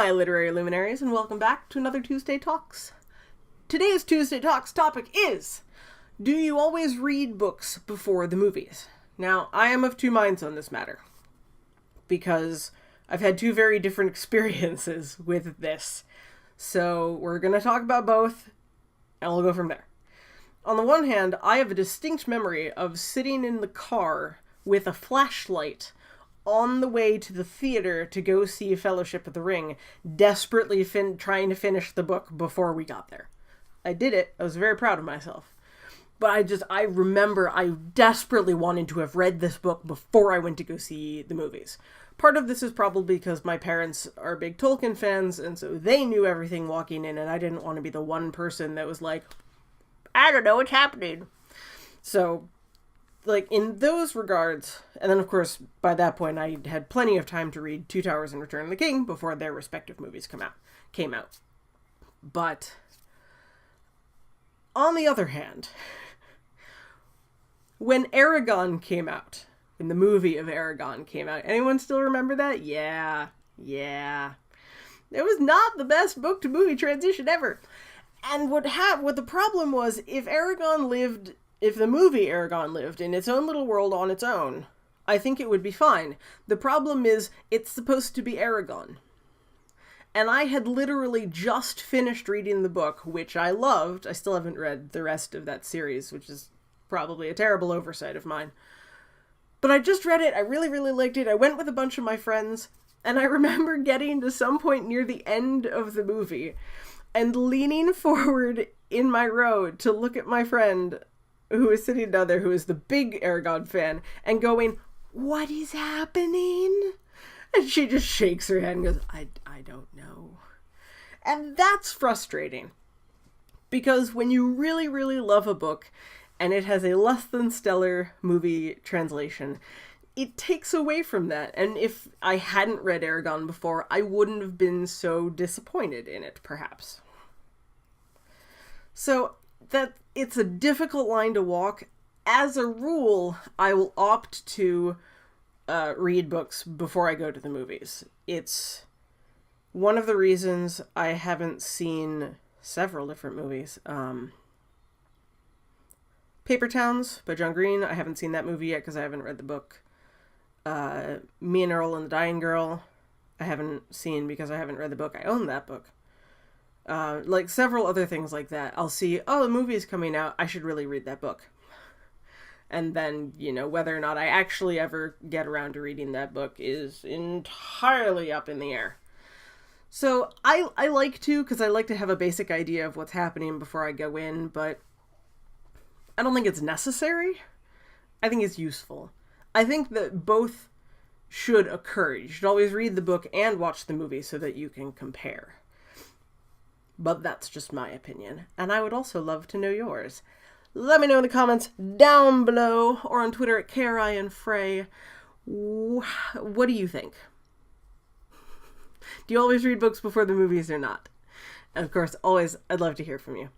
my literary luminaries, and welcome back to another Tuesday Talks. Today's Tuesday Talks topic is, do you always read books before the movies? Now, I am of two minds on this matter, because I've had two very different experiences with this. So we're going to talk about both, and we'll go from there. On the one hand, I have a distinct memory of sitting in the car with a flashlight on the way to the theater to go see Fellowship of the Ring, desperately trying to finish the book before we got there. I did it. I was very proud of myself. But I remember I desperately wanted to have read this book before I went to go see the movies. Part of this is probably because my parents are big Tolkien fans, and so they knew everything walking in, and I didn't want to be the one person that was like, I don't know what's happening. So, in those regards, and then of course, by that point, I had plenty of time to read Two Towers and Return of the King before their respective movies came out. But, on the other hand, when Eragon came out, when the movie of Eragon came out, anyone still remember that? Yeah. It was not the best book-to-movie transition ever. And what the problem was, if the movie Eragon lived in its own little world on its own, I think it would be fine. The problem is, it's supposed to be Eragon. And I had literally just finished reading the book, which I loved. I still haven't read the rest of that series, which is probably a terrible oversight of mine. But I just read it, I really, really liked it. I went with a bunch of my friends, and I remember getting to some point near the end of the movie and leaning forward in my row to look at my friend who was sitting down there, who is the big Eragon fan, and going, what is happening? And she just shakes her head and goes, I don't know. And that's frustrating. Because when you really, really love a book, and it has a less than stellar movie translation, it takes away from that. And if I hadn't read Eragon before, I wouldn't have been so disappointed in it, perhaps. So, that it's a difficult line to walk. As a rule, I will opt to read books before I go to the movies. It's one of the reasons I haven't seen several different movies. Paper Towns by John Green. I haven't seen that movie yet because I haven't read the book. Me and Earl and the Dying Girl. I haven't seen because I haven't read the book. I own that book. Several other things like that. I'll see, the movie's coming out. I should really read that book. And then, whether or not I actually ever get around to reading that book is entirely up in the air. So I like to, because I like to have a basic idea of what's happening before I go in, but I don't think it's necessary. I think it's useful. I think that both should occur. You should always read the book and watch the movie so that you can compare. But that's just my opinion, and I would also love to know yours. Let me know in the comments down below, or on Twitter at KRIAnFrey. What do you think? Do you always read books before the movies or not? And of course, always, I'd love to hear from you.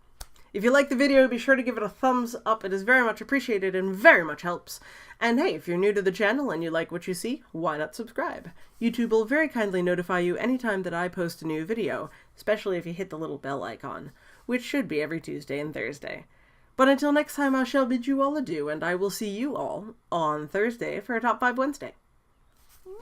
If you like the video, be sure to give it a thumbs up. It is very much appreciated and very much helps. And hey, if you're new to the channel and you like what you see, why not subscribe? YouTube will very kindly notify you anytime that I post a new video, especially if you hit the little bell icon, which should be every Tuesday and Thursday. But until next time, I shall bid you all adieu, and I will see you all on Thursday for a Top 5 Wednesday. Bye!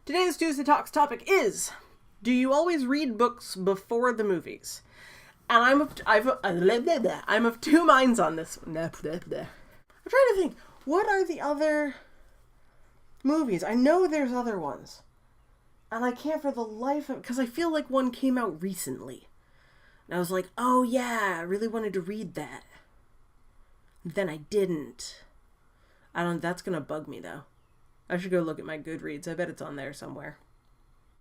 Today's Tuesday Talks topic is, do you always read books before the movies? And I'm of two minds on this. I'm trying to think, what are the other movies? I know there's other ones. And I can't for the life of, because I feel like one came out recently. And I was like, oh yeah, I really wanted to read that. And then I didn't. That's gonna bug me though. I should go look at my Goodreads. I bet it's on there somewhere.